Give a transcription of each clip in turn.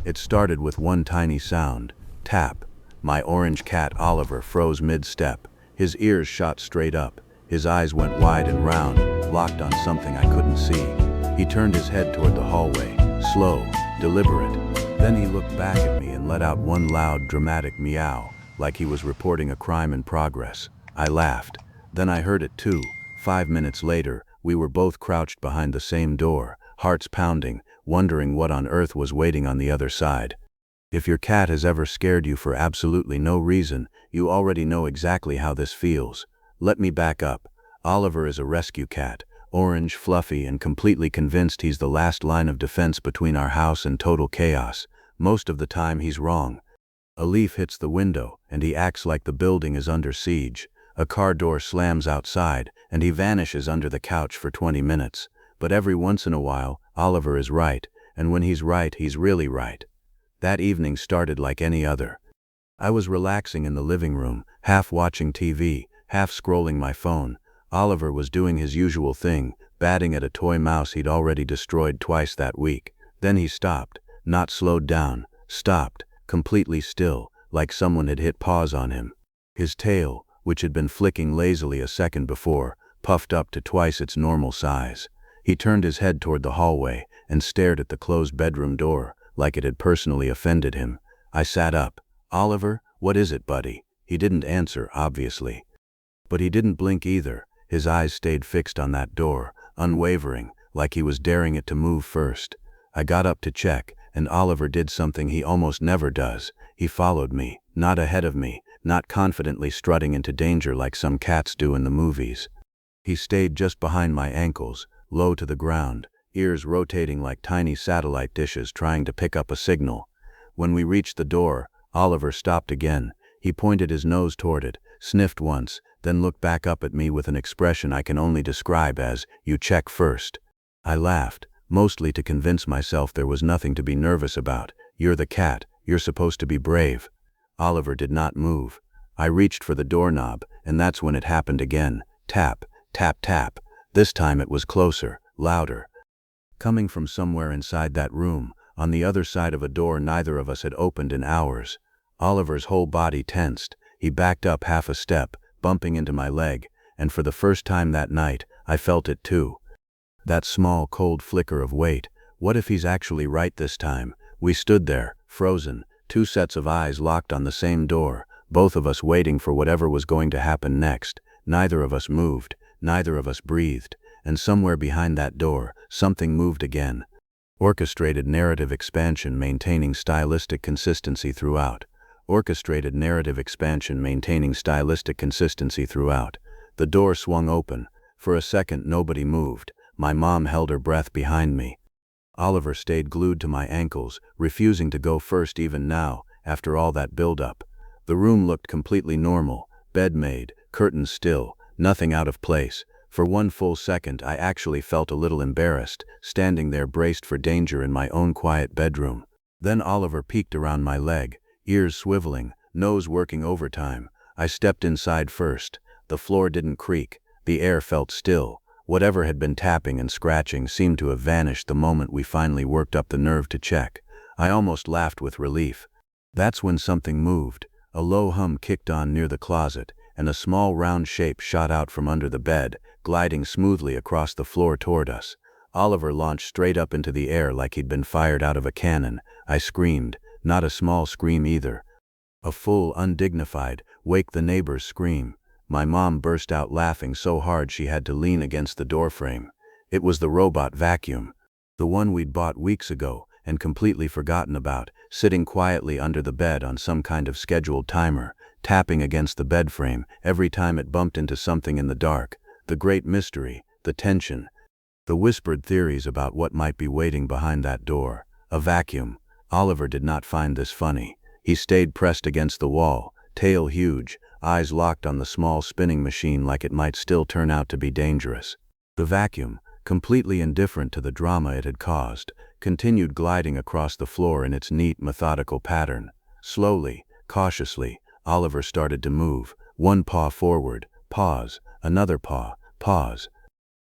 It started with one tiny sound, tap. My orange cat Oliver froze mid-step. His ears shot straight up. His eyes went wide and round, locked on something I couldn't see. He turned his head toward the hallway, slow, deliberate. Then he looked back at me and let out one loud, dramatic meow, like he was reporting a crime in progress. I laughed. Then I heard it too. 5 minutes later, we were both crouched behind the same door, hearts pounding, wondering what on earth was waiting on the other side. If your cat has ever scared you for absolutely no reason, you already know exactly how this feels. Let me back up. Oliver is a rescue cat, orange, fluffy, and completely convinced he's the last line of defense between our house and total chaos. Most of the time he's wrong. A leaf hits the window, and he acts like the building is under siege. A car door slams outside, and he vanishes under the couch for 20 minutes. But every once in a while, Oliver is right, and when he's right, he's really right. That evening started like any other. I was relaxing in the living room, half watching TV, half scrolling my phone. Oliver was doing his usual thing, batting at a toy mouse he'd already destroyed twice that week. Then he stopped, not slowed down, stopped, completely still, like someone had hit pause on him. His tail, which had been flicking lazily a second before, puffed up to twice its normal size. He turned his head toward the hallway and stared at the closed bedroom door, like it had personally offended him. I sat up. "Oliver, what is it, buddy?" He didn't answer, obviously. But he didn't blink either. His eyes stayed fixed on that door, unwavering, like he was daring it to move first. I got up to check, and Oliver did something he almost never does. He followed me, not ahead of me, not confidently strutting into danger like some cats do in the movies. He stayed just behind my ankles, low to the ground, ears rotating like tiny satellite dishes trying to pick up a signal. When we reached the door, Oliver stopped again. He pointed his nose toward it, sniffed once, then looked back up at me with an expression I can only describe as, "You check first." I laughed, mostly to convince myself there was nothing to be nervous about. "You're the cat, you're supposed to be brave." Oliver did not move. I reached for the doorknob, and that's when it happened again. Tap, tap, tap. This time it was closer, louder. Coming from somewhere inside that room, on the other side of a door neither of us had opened in hours. Oliver's whole body tensed. He backed up half a step, bumping into my leg, and for the first time that night, I felt it too. That small, cold flicker of wait. What if he's actually right this time? We stood there, frozen, two sets of eyes locked on the same door, both of us waiting for whatever was going to happen next. Neither of us moved, neither of us breathed, and somewhere behind that door, something moved again. Orchestrated narrative expansion maintaining stylistic consistency throughout. Orchestrated narrative expansion maintaining stylistic consistency throughout. The door swung open. For a second nobody moved. My mom held her breath behind me. Oliver stayed glued to my ankles, refusing to go first even now, after all that build-up. The room looked completely normal, bed made, curtains still, nothing out of place. For one full second I actually felt a little embarrassed, standing there braced for danger in my own quiet bedroom. Then Oliver peeked around my leg, ears swiveling, nose working overtime. I stepped inside first. The floor didn't creak. The air felt still. Whatever had been tapping and scratching seemed to have vanished the moment we finally worked up the nerve to check. I almost laughed with relief. That's when something moved. A low hum kicked on near the closet, and a small round shape shot out from under the bed, gliding smoothly across the floor toward us. Oliver launched straight up into the air like he'd been fired out of a cannon. I screamed, not a small scream either. A full, undignified, wake the neighbors scream. My mom burst out laughing so hard she had to lean against the doorframe. It was the robot vacuum, the one we'd bought weeks ago and completely forgotten about, sitting quietly under the bed on some kind of scheduled timer, tapping against the bed frame every time it bumped into something in the dark. The great mystery, the tension, the whispered theories about what might be waiting behind that door. A vacuum. Oliver did not find this funny. He stayed pressed against the wall, tail huge, eyes locked on the small spinning machine like it might still turn out to be dangerous. The vacuum, completely indifferent to the drama it had caused, continued gliding across the floor in its neat, methodical pattern. Slowly, cautiously, Oliver started to move, one paw forward, pause, another paw, pause.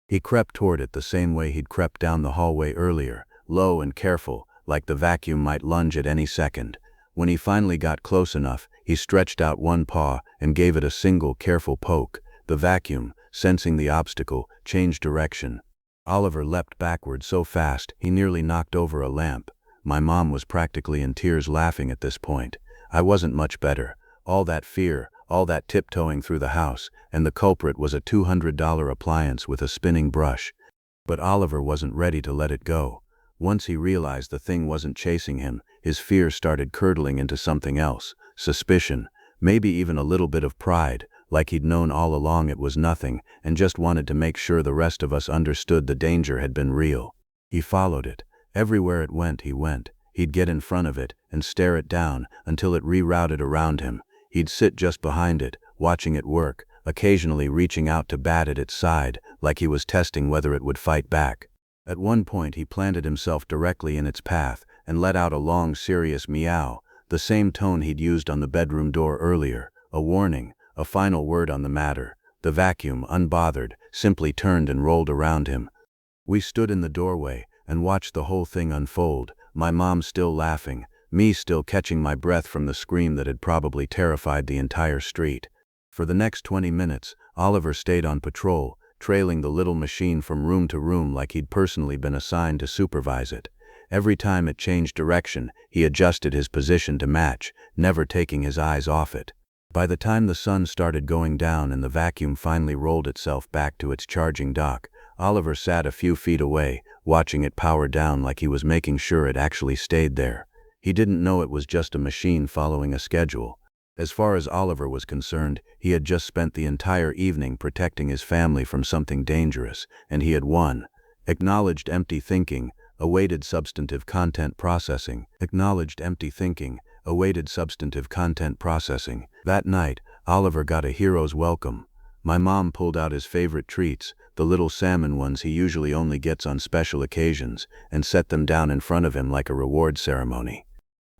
He crept toward it the same way he'd crept down the hallway earlier, low and careful, like the vacuum might lunge at any second. When he finally got close enough, he stretched out one paw and gave it a single careful poke. The vacuum, sensing the obstacle, changed direction. Oliver leapt backward so fast he nearly knocked over a lamp. My mom was practically in tears laughing at this point. I wasn't much better. All that fear, all that tiptoeing through the house, and the culprit was a $200 appliance with a spinning brush. But Oliver wasn't ready to let it go. Once he realized the thing wasn't chasing him, his fear started curdling into something else. Suspicion, maybe even a little bit of pride, like he'd known all along it was nothing and just wanted to make sure the rest of us understood the danger had been real. He followed it. Everywhere it went, he went. He'd get in front of it and stare it down until it rerouted around him. He'd sit just behind it, watching it work, occasionally reaching out to bat at its side, like he was testing whether it would fight back. At one point he planted himself directly in its path and let out a long, serious meow, the same tone he'd used on the bedroom door earlier, a warning, a final word on the matter. The vacuum, unbothered, simply turned and rolled around him. We stood in the doorway and watched the whole thing unfold, my mom still laughing, me still catching my breath from the scream that had probably terrified the entire street. For the next 20 minutes, Oliver stayed on patrol, trailing the little machine from room to room like he'd personally been assigned to supervise it. Every time it changed direction, he adjusted his position to match, never taking his eyes off it. By the time the sun started going down and the vacuum finally rolled itself back to its charging dock, Oliver sat a few feet away, watching it power down like he was making sure it actually stayed there. He didn't know it was just a machine following a schedule. As far as Oliver was concerned, he had just spent the entire evening protecting his family from something dangerous, and he had won. Acknowledged empty thinking, awaited substantive content processing. Acknowledged empty thinking, awaited substantive content processing. That night, Oliver got a hero's welcome. My mom pulled out his favorite treats, the little salmon ones he usually only gets on special occasions, and set them down in front of him like a reward ceremony.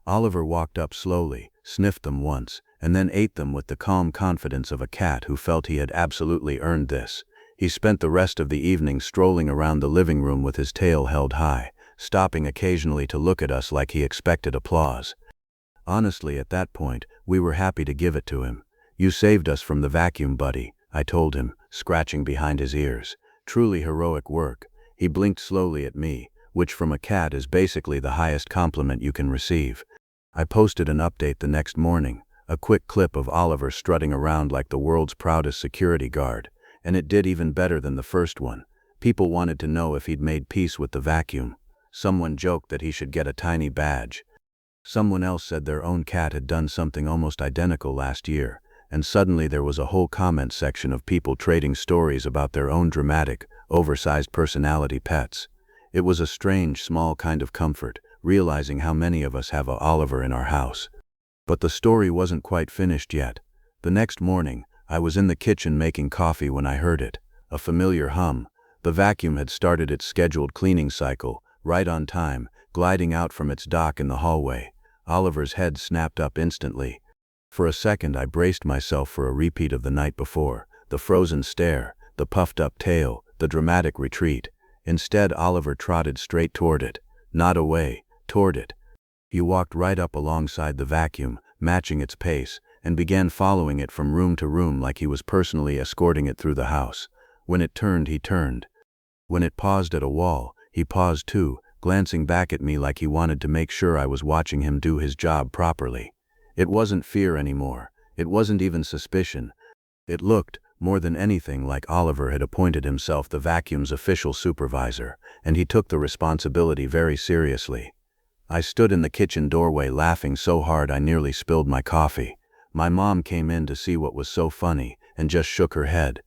Oliver walked up slowly, sniffed them once, and then ate them with the calm confidence of a cat who felt he had absolutely earned this. He spent the rest of the evening strolling around the living room with his tail held high, stopping occasionally to look at us like he expected applause. Honestly, at that point, we were happy to give it to him. "You saved us from the vacuum, buddy," I told him, scratching behind his ears. Truly heroic work. He blinked slowly at me, which from a cat is basically the highest compliment you can receive. I posted an update the next morning, a quick clip of Oliver strutting around like the world's proudest security guard, and it did even better than the first one. People wanted to know if he'd made peace with the vacuum. Someone joked that he should get a tiny badge. Someone else said their own cat had done something almost identical last year, and suddenly there was a whole comment section of people trading stories about their own dramatic, oversized personality pets. It was a strange, small kind of comfort, realizing how many of us have a Oliver in our house. But the story wasn't quite finished yet. The next morning, I was in the kitchen making coffee when I heard it, a familiar hum. The vacuum had started its scheduled cleaning cycle, right on time, gliding out from its dock in the hallway. Oliver's head snapped up instantly. For a second I braced myself for a repeat of the night before, the frozen stare, the puffed-up tail, the dramatic retreat. Instead, Oliver trotted straight toward it, not away, toward it. He walked right up alongside the vacuum, matching its pace, and began following it from room to room like he was personally escorting it through the house. When it turned, he turned. When it paused at a wall, he paused too, glancing back at me like he wanted to make sure I was watching him do his job properly. It wasn't fear anymore. It wasn't even suspicion. It looked, more than anything, like Oliver had appointed himself the vacuum's official supervisor, and he took the responsibility very seriously. I stood in the kitchen doorway laughing so hard I nearly spilled my coffee. My mom came in to see what was so funny, and just shook her head.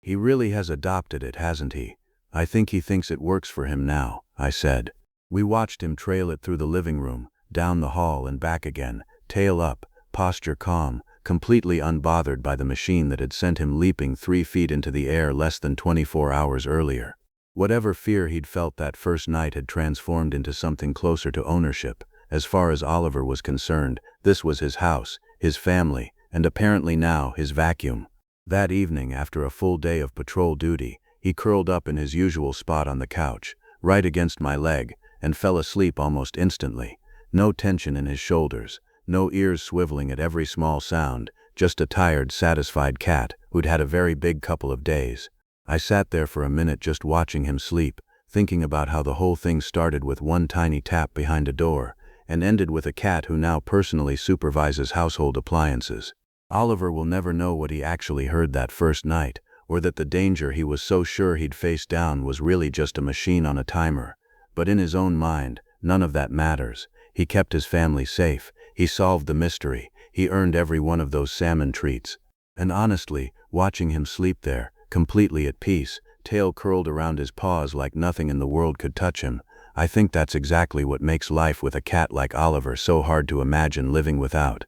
"He really has adopted it, hasn't he? I think he thinks it works for him now," I said. We watched him trail it through the living room, down the hall and back again, tail up, posture calm, completely unbothered by the machine that had sent him leaping 3 feet into the air less than 24 hours earlier. Whatever fear he'd felt that first night had transformed into something closer to ownership. As far as Oliver was concerned, this was his house, his family, and apparently now his vacuum. That evening, after a full day of patrol duty, he curled up in his usual spot on the couch, right against my leg, and fell asleep almost instantly. No tension in his shoulders, no ears swiveling at every small sound, just a tired, satisfied cat who'd had a very big couple of days. I sat there for a minute just watching him sleep, thinking about how the whole thing started with one tiny tap behind a door, and ended with a cat who now personally supervises household appliances. Oliver will never know what he actually heard that first night, or that the danger he was so sure he'd face down was really just a machine on a timer. But in his own mind, none of that matters. He kept his family safe, he solved the mystery, he earned every one of those salmon treats. And honestly, watching him sleep there, completely at peace, tail curled around his paws like nothing in the world could touch him, I think that's exactly what makes life with a cat like Oliver so hard to imagine living without.